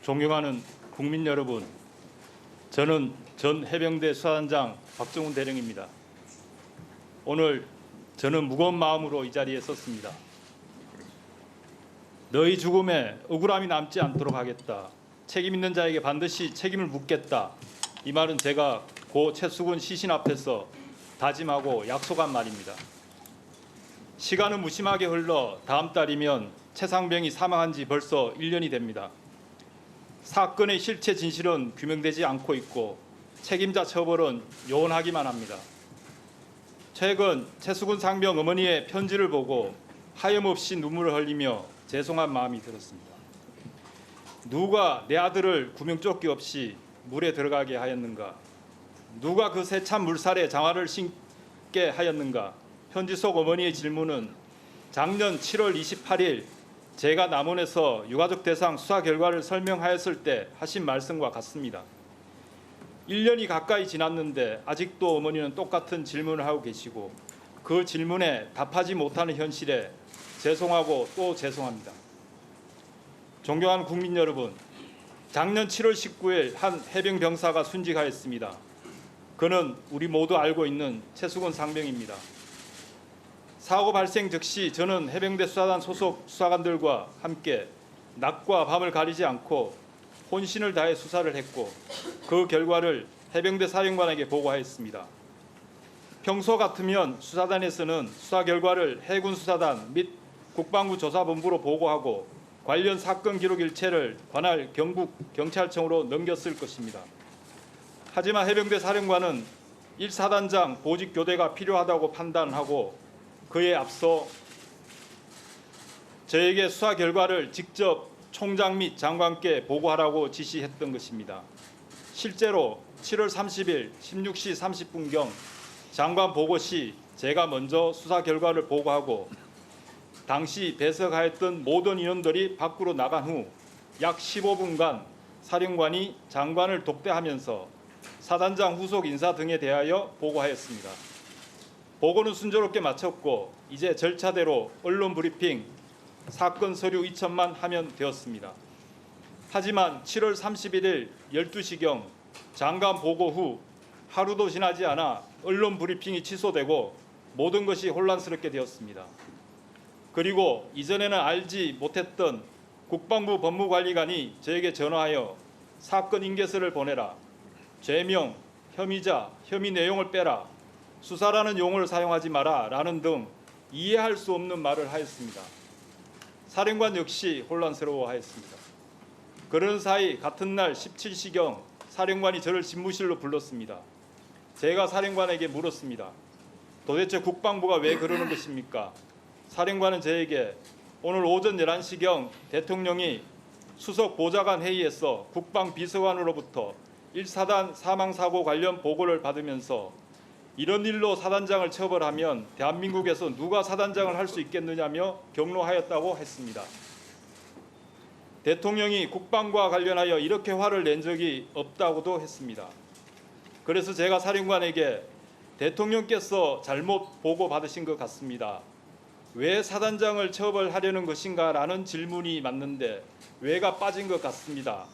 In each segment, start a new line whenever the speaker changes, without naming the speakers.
존경하는 국민 여러분, 저는 전 해병대 수사단장 박정훈 대령입니다. 오늘 저는 무거운 마음으로 이 자리에 섰습니다. 너희 죽음에 억울함이 남지 않도록 하겠다. 책임 있는 자에게 반드시 책임을 묻겠다. 이 말은 제가 고 최수근 시신 앞에서 다짐하고 약속한 말입니다. 시간은 무심하게 흘러 다음 달이면 최상병이 사망한 지 벌써 1년이 됩니다. 사건의 실체 진실은 규명되지 않고 있고 책임자 처벌은 요원하기만 합니다. 최근 최수근 상병 어머니의 편지를 보고 하염없이 눈물을 흘리며 죄송한 마음이 들었습니다. 누가 내 아들을 구명조끼 없이 물에 들어가게 하였는가? 누가 그 세찬 물살에 장화를 신게 하였는가? 편지 속 어머니의 질문은 작년 7월 28일 제가 남원에서 유가족 대상 수사 결과를 설명하였을 때 하신 말씀과 같습니다. 1년이 가까이 지났는데 아직도 어머니는 똑같은 질문을 하고 계시고 그 질문에 답하지 못하는 현실에 죄송하고 또 죄송합니다. 존경하는 국민 여러분, 작년 7월 19일 한 해병 병사가 순직하였습니다. 그는 우리 모두 알고 있는 최수근 상병입니다. 사고 발생 즉시 저는 해병대 수사단 소속 수사관들과 함께 낮과 밤을 가리지 않고 혼신을 다해 수사를 했고 그 결과를 해병대 사령관에게 보고하였습니다. 평소 같으면 수사단에서는 수사 결과를 해군수사단 및 국방부 조사본부로 보고하고 관련 사건 기록 일체를 관할 경북경찰청으로 넘겼을 것입니다. 하지만 해병대 사령관은 1사단장 보직 교대가 필요하다고 판단하고 그에 앞서 저에게 수사 결과를 직접 총장 및 장관께 보고하라고 지시했던 것입니다. 실제로 7월 30일 16시 30분경 장관 보고 시 제가 먼저 수사 결과를 보고하고 당시 배석하였던 모든 인원들이 밖으로 나간 후 약 15분간 사령관이 장관을 독대하면서 사단장 후속 인사 등에 대하여 보고하였습니다. 보고는 순조롭게 마쳤고 이제 절차대로 언론 브리핑, 사건 서류 이첩만 하면 되었습니다. 하지만 7월 31일 12시경 장관 보고 후 하루도 지나지 않아 언론 브리핑이 취소되고 모든 것이 혼란스럽게 되었습니다. 그리고 이전에는 알지 못했던 국방부 법무관리관이 저에게 전화하여 사건 인계서를 보내라, 죄명, 혐의자, 혐의 내용을 빼라, 수사라는 용어를 사용하지 마라 라는 등 이해할 수 없는 말을 하였습니다. 사령관 역시 혼란스러워하였습니다. 그런 사이 같은 날 17시경 사령관이 저를 집무실로 불렀습니다. 제가 사령관에게 물었습니다. 도대체 국방부가 왜 그러는 것입니까? 사령관은 저에게 오늘 오전 11시경 대통령이 수석 보좌관 회의에서 국방비서관으로부터 1사단 사망사고 관련 보고를 받으면서 이런 일로 사단장을 처벌하면 대한민국에서 누가 사단장을 할 수 있겠느냐며 경로하였다고 했습니다. 대통령이 국방과 관련하여 이렇게 화를 낸 적이 없다고도 했습니다. 그래서 제가 사령관에게 대통령께서 잘못 보고받으신 것 같습니다. 왜 사단장을 처벌하려는 것인가 라는 질문이 맞는데 왜가 빠진 것 같습니다.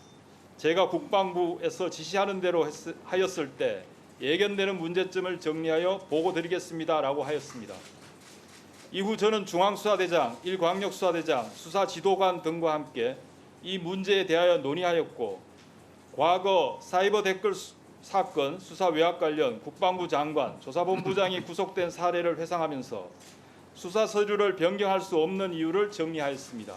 제가 국방부에서 지시하는 대로 하였을 때 예견되는 문제점을 정리하여 보고드리겠습니다 라고 하였습니다. 이후 저는 중앙수사대장, 1광역수사대장, 수사지도관 등과 함께 이 문제에 대하여 논의하였고 과거 사이버 댓글 사건 수사 외압 관련 국방부 장관, 조사본부장이 구속된 사례를 회상하면서 수사 서류를 변경할 수 없는 이유를 정리하였습니다.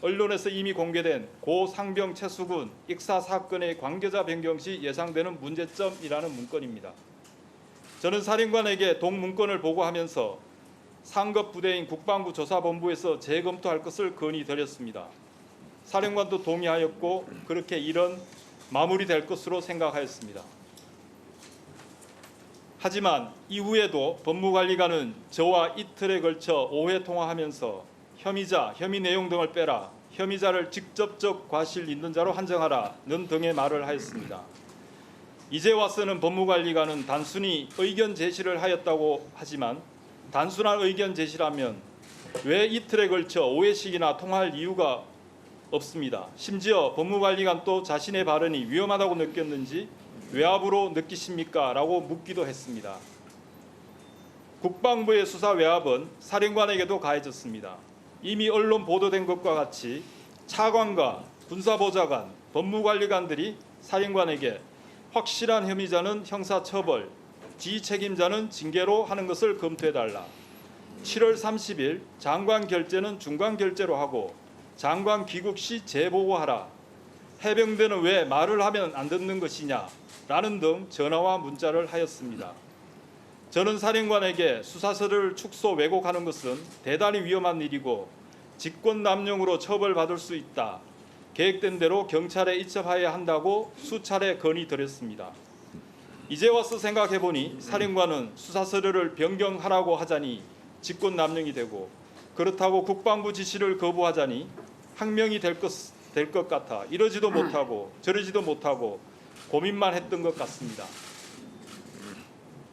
언론에서 이미 공개된 고 상병 최수근 익사 사건의 관계자 변경 시 예상되는 문제점이라는 문건입니다. 저는 사령관에게 동문건을 보고하면서 상급 부대인 국방부 조사본부에서 재검토할 것을 건의드렸습니다. 사령관도 동의하였고 그렇게 일은 마무리될 것으로 생각하였습니다. 하지만 이후에도 법무관리관은 저와 이틀에 걸쳐 5회 통화하면서 혐의자, 혐의 내용 등을 빼라, 혐의자를 직접적 과실 있는 자로 한정하라는 등의 말을 하였습니다. 이제 와서는 법무관리관은 단순히 의견 제시를 하였다고 하지만 단순한 의견 제시라면 왜 이틀에 걸쳐 5회씩이나 통화할 이유가 없습니다. 심지어 법무관리관도 자신의 발언이 위험하다고 느꼈는지 외압으로 느끼십니까? 라고 묻기도 했습니다. 국방부의 수사 외압은 사령관에게도 가해졌습니다. 이미 언론 보도된 것과 같이 차관과 군사보좌관, 법무관리관들이 사령관에게 확실한 혐의자는 형사처벌, 지책임자는 징계로 하는 것을 검토해달라. 7월 30일 장관 결재는 중간 결재로 하고 장관 귀국 시 재보고하라. 해병대는 왜 말을 하면 안 듣는 것이냐? 라는 등 전화와 문자를 하였습니다. 저는 사령관에게 수사서를 축소 왜곡하는 것은 대단히 위험한 일이고 직권남용으로 처벌받을 수 있다. 계획된 대로 경찰에 이첩하여야 한다고 수차례 건의드렸습니다. 이제 와서 생각해보니 사령관은 수사서류를 변경하라고 하자니 직권남용이 되고 그렇다고 국방부 지시를 거부하자니 항명이 될 것 같아 이러지도 못하고 저러지도 못하고 고민만 했던 것 같습니다.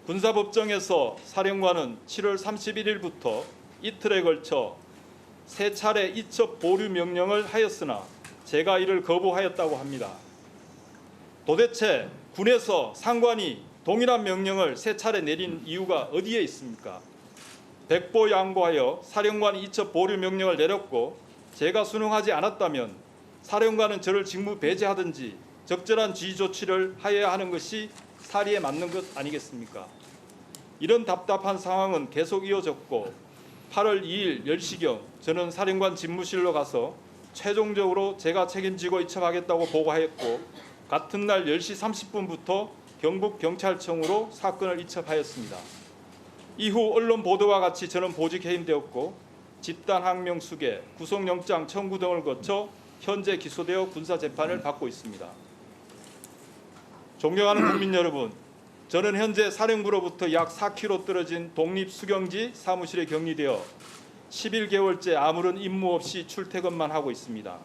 군사법정에서 사령관은 7월 31일부터 이틀에 걸쳐 3차례 이첩 보류 명령을 하였으나 제가 이를 거부하였다고 합니다. 도대체 군에서 상관이 동일한 명령을 3차례 내린 이유가 어디에 있습니까? 백보양보하여 사령관이 이첩 보류 명령을 내렸고 제가 순응하지 않았다면 사령관은 저를 직무 배제하든지 적절한 지휘 조치를 하여야 하는 것이 사리에 맞는 것 아니겠습니까? 이런 답답한 상황은 계속 이어졌고 8월 2일 10시경 저는 사령관 집무실로 가서 최종적으로 제가 책임지고 이첩하겠다고 보고하였고 같은 날 10시 30분부터 경북경찰청으로 사건을 이첩하였습니다. 이후 언론 보도와 같이 저는 보직 해임되었고 집단 항명 수계, 구속영장 청구 등을 거쳐 현재 기소되어 군사재판을 받고 있습니다. 존경하는 국민 여러분, 저는 현재 사령부로부터 약 4km 떨어진 독립수경지 사무실에 격리되어 11개월째 아무런 임무 없이 출퇴근만 하고 있습니다.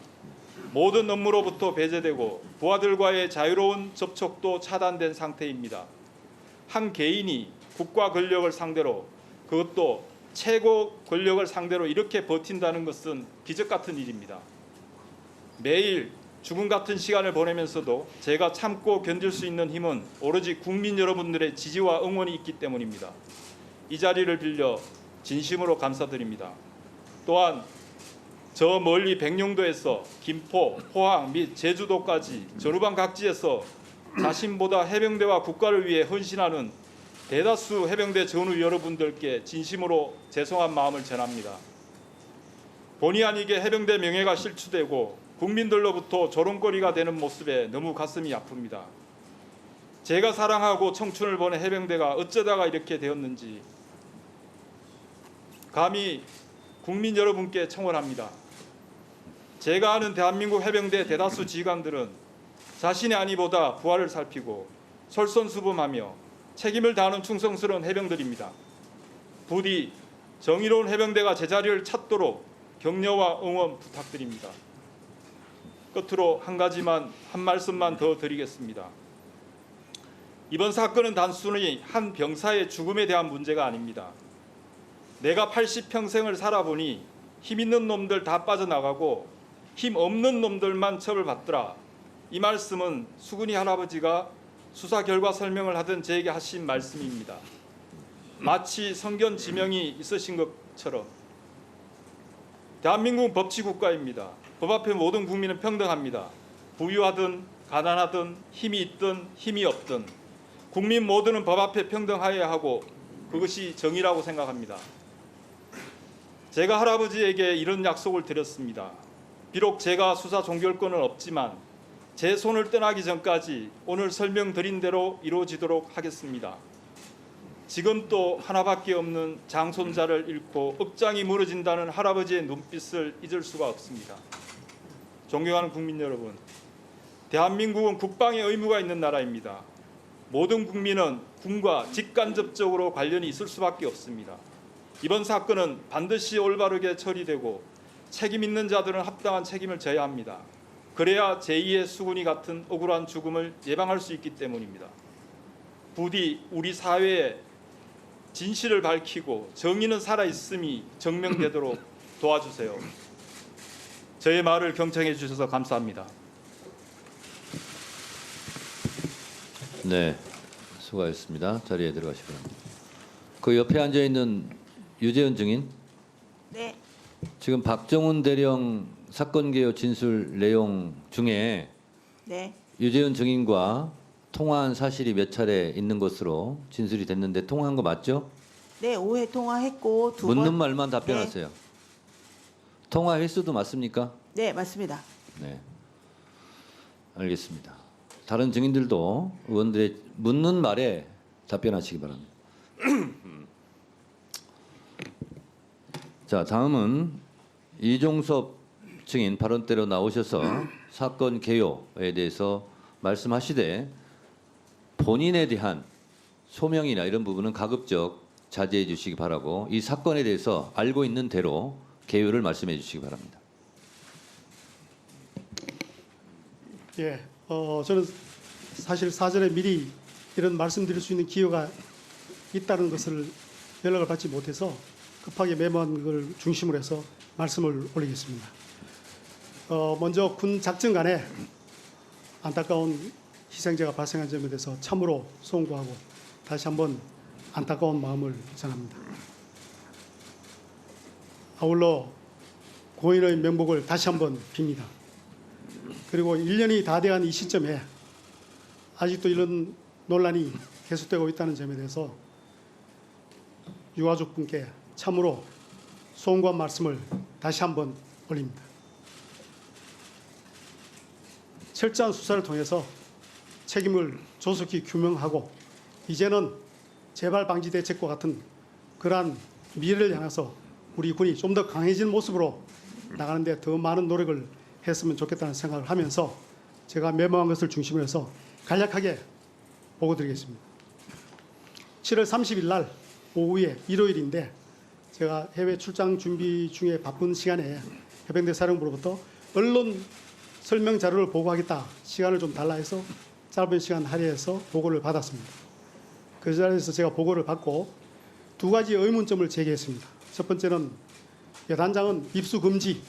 모든 업무로부터 배제되고 부하들과의 자유로운 접촉도 차단된 상태입니다. 한 개인이 국가 권력을 상대로, 그것도 최고 권력을 상대로 이렇게 버틴다는 것은 기적 같은 일입니다. 매일 죽음 같은 시간을 보내면서도 제가 참고 견딜 수 있는 힘은 오로지 국민 여러분들의 지지와 응원이 있기 때문입니다. 이 자리를 빌려 진심으로 감사드립니다. 또한 저 멀리 백령도에서 김포, 포항 및 제주도까지 전후방 각지에서 자신보다 해병대와 국가를 위해 헌신하는 대다수 해병대 전우 여러분들께 진심으로 죄송한 마음을 전합니다. 본의 아니게 해병대 명예가 실추되고 국민들로부터 조롱거리가 되는 모습에 너무 가슴이 아픕니다. 제가 사랑하고 청춘을 보낸 해병대가 어쩌다가 이렇게 되었는지 감히 국민 여러분께 청원합니다. 제가 아는 대한민국 해병대 대다수 지휘관들은 자신의 안위보다 부하를 살피고 솔선수범하며 책임을 다하는 충성스러운 해병들입니다. 부디 정의로운 해병대가 제자리를 찾도록 격려와 응원 부탁드립니다. 끝으로 한 말씀만 더 드리겠습니다. 이번 사건은 단순히 한 병사의 죽음에 대한 문제가 아닙니다. 내가 80평생을 살아보니 힘 있는 놈들 다 빠져나가고 힘 없는 놈들만 처벌받더라. 이 말씀은 수근이 할아버지가 수사 결과 설명을 하던 저에게 하신 말씀입니다. 마치 성견 지명이 있으신 것처럼 대한민국은 법치국가입니다. 법 앞에 모든 국민은 평등합니다. 부유하든 가난하든 힘이 있든 힘이 없든 국민 모두는 법 앞에 평등하여야 하고 그것이 정의라고 생각합니다. 제가 할아버지에게 이런 약속을 드렸습니다. 비록 제가 수사 종결권은 없지만 제 손을 떠나기 전까지 오늘 설명드린 대로 이루어지도록 하겠습니다. 지금 또 하나밖에 없는 장손자를 잃고 억장이 무너진다는 할아버지의 눈빛을 잊을 수가 없습니다. 존경하는 국민 여러분, 대한민국은 국방의 의무가 있는 나라입니다. 모든 국민은 군과 직간접적으로 관련이 있을 수밖에 없습니다. 이번 사건은 반드시 올바르게 처리되고 책임 있는 자들은 합당한 책임을 져야 합니다. 그래야 제2의 수군이 같은 억울한 죽음을 예방할 수 있기 때문입니다. 부디 우리 사회에 진실을 밝히고 정의는 살아있음이 증명되도록 도와주세요. 저의 말을 경청해 주셔서 감사합니다.
네, 수고하셨습니다. 자리에 들어가시기 바랍니다. 그 옆에 앉아 있는 유재현 증인,
네,
지금 박정훈 대령 사건 개요 진술 내용 중에
네,
유재현 증인과 통화한 사실이 몇 차례 있는 것으로 진술이 됐는데 통화한 거 맞죠?
네, 5회 통화했고 두
묻는
번.
말만 답변하세요. 통화 횟수도 맞습니까?
네, 맞습니다.
네, 알겠습니다. 다른 증인들도 의원들의 묻는 말에 답변하시기 바랍니다. 자, 다음은 이종섭 증인 발언대로 나오셔서 사건 개요에 대해서 말씀하시되 본인에 대한 소명이나 이런 부분은 가급적 자제해 주시기 바라고 이 사건에 대해서 알고 있는 대로 개요를 말씀해 주시기 바랍니다.
예, 저는 사실 사전에 미리 이런 말씀드릴 수 있는 기회가 있다는 것을 연락을 받지 못해서 급하게 메모한 걸 중심으로 해서 말씀을 올리겠습니다. 먼저 군 작전간에 안타까운 희생자가 발생한 점에 대해서 참으로 송구하고 다시 한번 안타까운 마음을 전합니다. 아울러 고인의 명복을 다시 한번 빕니다. 그리고 1년이 다 돼간 이 시점에 아직도 이런 논란이 계속되고 있다는 점에 대해서 유가족분께 참으로 송구한 말씀을 다시 한번 올립니다. 철저한 수사를 통해서 책임을 조속히 규명하고 이제는 재발 방지 대책과 같은 그러한 미래를 향해서 우리 군이 좀 더 강해진 모습으로 나가는데 더 많은 노력을 했으면 좋겠다는 생각을 하면서 제가 메모한 것을 중심으로 해서 간략하게 보고드리겠습니다. 7월 30일 날 오후에 일요일인데 제가 해외 출장 준비 중에 바쁜 시간에 해병대 사령부로부터 언론 설명 자료를 보고하겠다, 시간을 좀 달라 해서 짧은 시간 할애해서 보고를 받았습니다. 그 자리에서 제가 보고를 받고 두 가지 의문점을 제기했습니다. 첫 번째는 여단장은 입수 금지,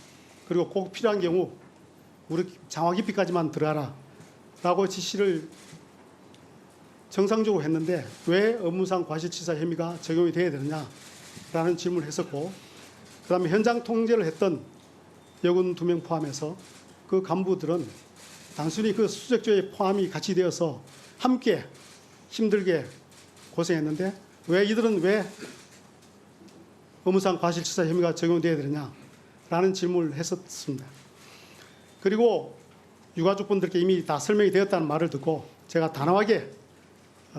그리고 꼭 필요한 경우 우리 장화 깊이까지만 들어가라 라고 지시를 정상적으로 했는데 왜 업무상 과실치사 혐의가 적용이 돼야 되느냐라는 질문을 했었고, 그 다음에 현장 통제를 했던 여군 2명 포함해서 그 간부들은 단순히 그 수색조에 포함이 같이 되어서 함께 힘들게 고생했는데 왜 이들은 왜 업무상 과실치사 혐의가 적용돼야 되느냐라는 질문을 했었습니다. 그리고 유가족분들께 이미 다 설명이 되었다는 말을 듣고 제가 단호하게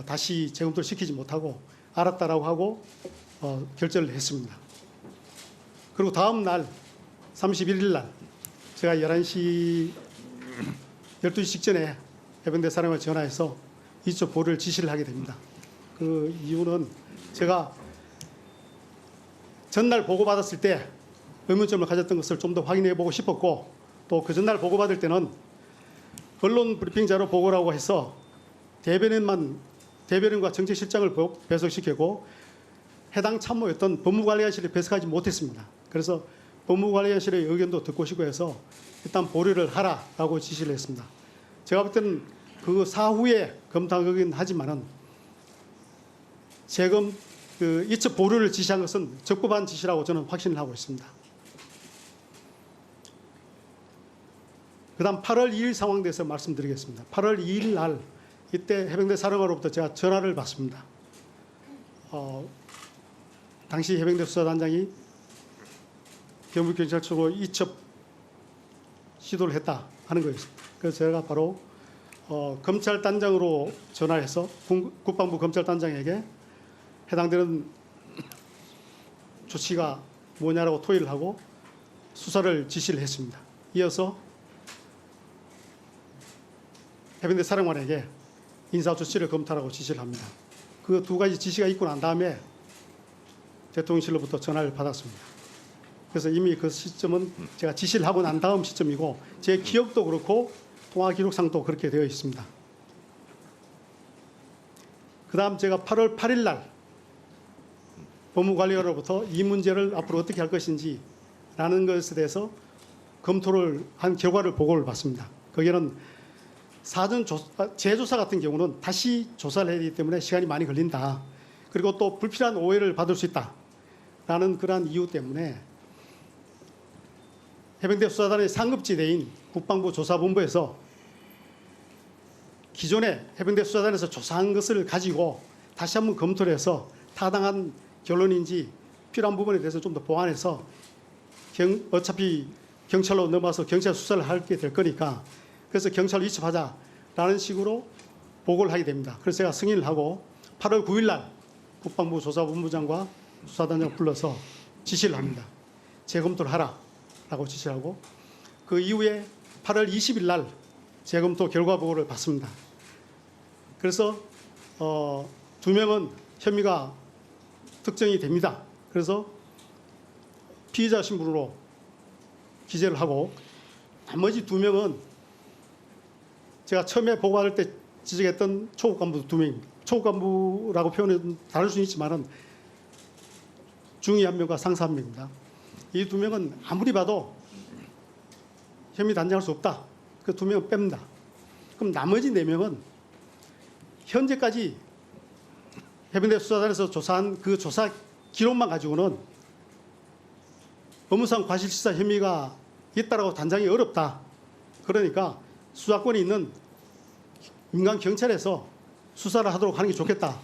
다시 재검토를 시키지 못하고 알았다라고 하고 결정을 했습니다. 그리고 다음 날 31일 날 제가 11시 12시 직전에 해병대 사령관에 전화해서 이쪽 보류를 지시를 하게 됩니다. 그 이유는 제가 전날 보고받았을 때 의문점을 가졌던 것을 좀 더 확인해 보고 싶었고, 또 그 전날 보고받을 때는 언론 브리핑자로 보고라고 해서 대변인과 정책실장을 배석시키고 해당 참모였던 법무관리관실에 배석하지 못했습니다. 그래서 법무관리관실의 의견도 듣고 싶고 해서 일단 보류를 하라라고 지시를 했습니다. 제가 볼 때는 그 사후에 검토하긴 하지만은 이첩 보류를 지시한 것은 적법한 지시라고 저는 확신을 하고 있습니다. 그다음 8월 2일 상황에 대해서 말씀드리겠습니다. 8월 2일 날 이때 해병대 사령관으로부터 제가 전화를 받습니다. 당시 해병대 수사단장이 경북경찰청으로 이첩 시도를 했다 하는 거였습니다. 그래서 제가 바로 검찰단장으로 전화해서 국방부 검찰단장에게 해당되는 조치가 뭐냐라고 토의를 하고 수사를 지시를 했습니다. 이어서 해병대 사령관에게 인사조치를 검토하라고 지시를 합니다. 그 두 가지 지시가 있고 난 다음에 대통령실로부터 전화를 받았습니다. 그래서 이미 그 시점은 제가 지시를 하고 난 다음 시점이고 제 기억도 그렇고 통화 기록상도 그렇게 되어 있습니다. 그 다음 제가 8월 8일 날 법무관리관으로부터 이 문제를 앞으로 어떻게 할 것인지 라는 것에 대해서 검토를 한 결과를 보고를 받습니다. 거기에는 재조사 같은 경우는 다시 조사를 해야 되기 때문에 시간이 많이 걸린다. 그리고 또 불필요한 오해를 받을 수 있다라는 그러한 이유 때문에 해병대 수사단의 상급지대인 국방부 조사본부에서 기존에 해병대 수사단에서 조사한 것을 가지고 다시 한번 검토를 해서 타당한 결론인지 필요한 부분에 대해서 좀 더 보완해서 어차피 경찰로 넘어와서 경찰 수사를 하게 될 거니까 그래서 경찰로 이첩하자라는 식으로 보고를 하게 됩니다. 그래서 제가 승인을 하고 8월 9일 날 국방부 조사본부장과 수사단장 불러서 지시를 합니다. 재검토를 하라라고 지시를 하고 그 이후에 8월 20일 날 재검토 결과 보고를 받습니다. 그래서 2명은 혐의가 특정이 됩니다. 그래서 피의자 신분으로 기재를 하고 나머지 2명은 제가 처음에 보고받을 때 지적했던 초급 간부 2명, 초급 간부라고 표현은 다를 수는 있지만은 중위 1명과 상사 1명입니다. 이 2명은 아무리 봐도 혐의 단정할 수 없다. 그 2명은 뺍니다. 그럼 나머지 4명은 현재까지 해병대 수사단에서 조사한 그 조사 기록만 가지고는 업무상 과실치사 혐의가 있다라고 단정이 어렵다. 그러니까 수사권이 있는 민간 경찰에서 수사를 하도록 하는 게 좋겠다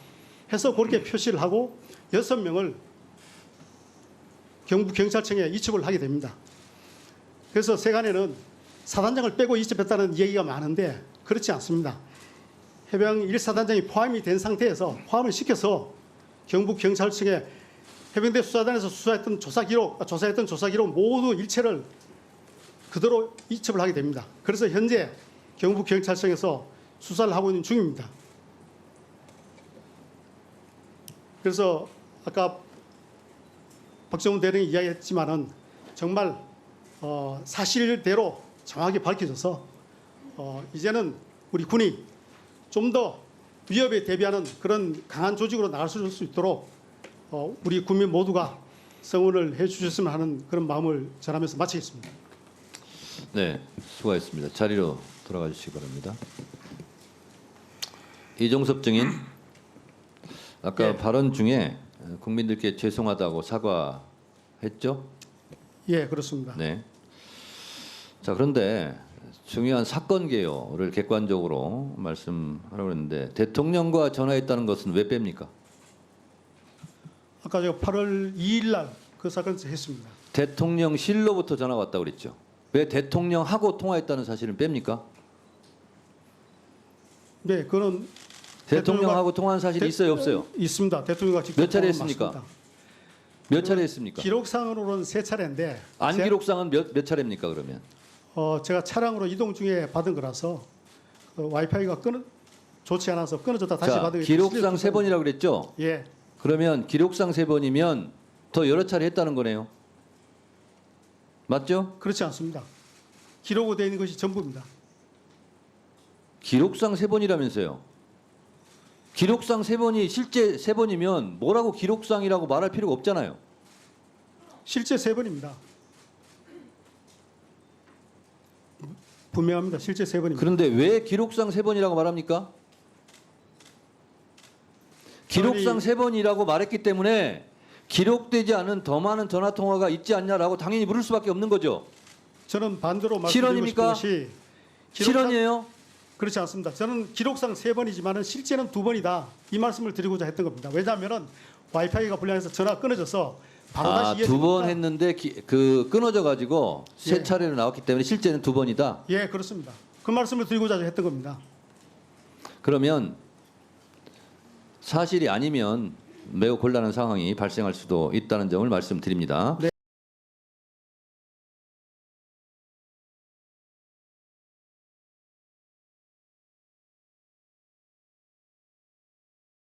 해서 그렇게 표시를 하고 6명을 경북경찰청에 이첩을 하게 됩니다. 그래서 세간에는 사단장을 빼고 이첩했다는 얘기가 많은데 그렇지 않습니다. 해병 1사단장이 포함이 된 상태에서 포함을 시켜서 경북경찰청에 해병대 수사단에서 조사했던 조사 기록 모두 일체를 그대로 이첩을 하게 됩니다. 그래서 현재 경북경찰청에서 수사를 하고 있는 중입니다. 그래서 아까 박정훈 대령이 이야기했지만은 정말 사실대로 정확히 밝혀져서 이제는 우리 군이 좀 더 위협에 대비하는 그런 강한 조직으로 나갈 수 있도록 우리 국민 모두가 성원을 해주셨으면 하는 그런 마음을 전하면서 마치겠습니다.
네, 수고하셨습니다. 자리로 돌아가 주시기 바랍니다. 이종섭 증인, 아까
예.
발언 중에 국민들께 죄송하다고 사과했죠?
예, 그렇습니다.
네. 자, 그런데 중요한 사건 개요를 객관적으로 말씀하라고 했는데 대통령과 전화했다는 것은 왜 뺍니까?
아까 제가 8월 2일 날 그 사건을 했습니다.
대통령실로부터 전화가 왔다고 그랬죠. 왜 대통령하고 통화했다는 사실은 뺍니까?
네, 그거는
대통령하고 통화한 사실이 있어요, 없어요?
있습니다. 대통령과 직접
몇 차례
통화한
했습니까?
맞습니다.
몇 차례 했습니까?
기록상으로는 3차례인데
안 기록상은 몇 차례입니까, 그러면?
제가 차량으로 이동 중에 받은 거라서 와이파이가 좋지 않아서 끊어졌다 다시
자,
받은 게
기록상 3번이라고 그랬죠?
예,
그러면 기록상 3번이면 더 여러 차례 했다는 거네요. 맞죠?
그렇지 않습니다. 기록으로 되어 있는 것이 전부입니다.
기록상 3번이라면서요. 기록상 3번이 실제 3번이면 뭐라고 기록상이라고 말할 필요가 없잖아요.
실제 3번입니다. 분명합니다. 실제 3번입니다.
그런데 왜 기록상 3번이라고 말합니까? 기록상 3번이라고 말했기 때문에 기록되지 않은 더 많은 전화 통화가 있지 않냐라고 당연히 물을 수밖에 없는 거죠.
저는 반대로 말씀드리고
실언입니까?
싶은 것이
실언이에요?
그렇지 않습니다. 저는 기록상 3번이지만 실제는 2번이다. 이 말씀을 드리고자 했던 겁니다. 왜냐하면 와이파이가 불량해서 전화가 끊어져서 바로 다시 이어지니까.
2번 했는데 끊어져 가지고 세
예.
차례로 나왔기 때문에 실제는 2번이다.
예, 그렇습니다. 그 말씀을 드리고자 했던 겁니다.
그러면 사실이 아니면 매우 곤란한 상황이 발생할 수도 있다는 점을 말씀드립니다.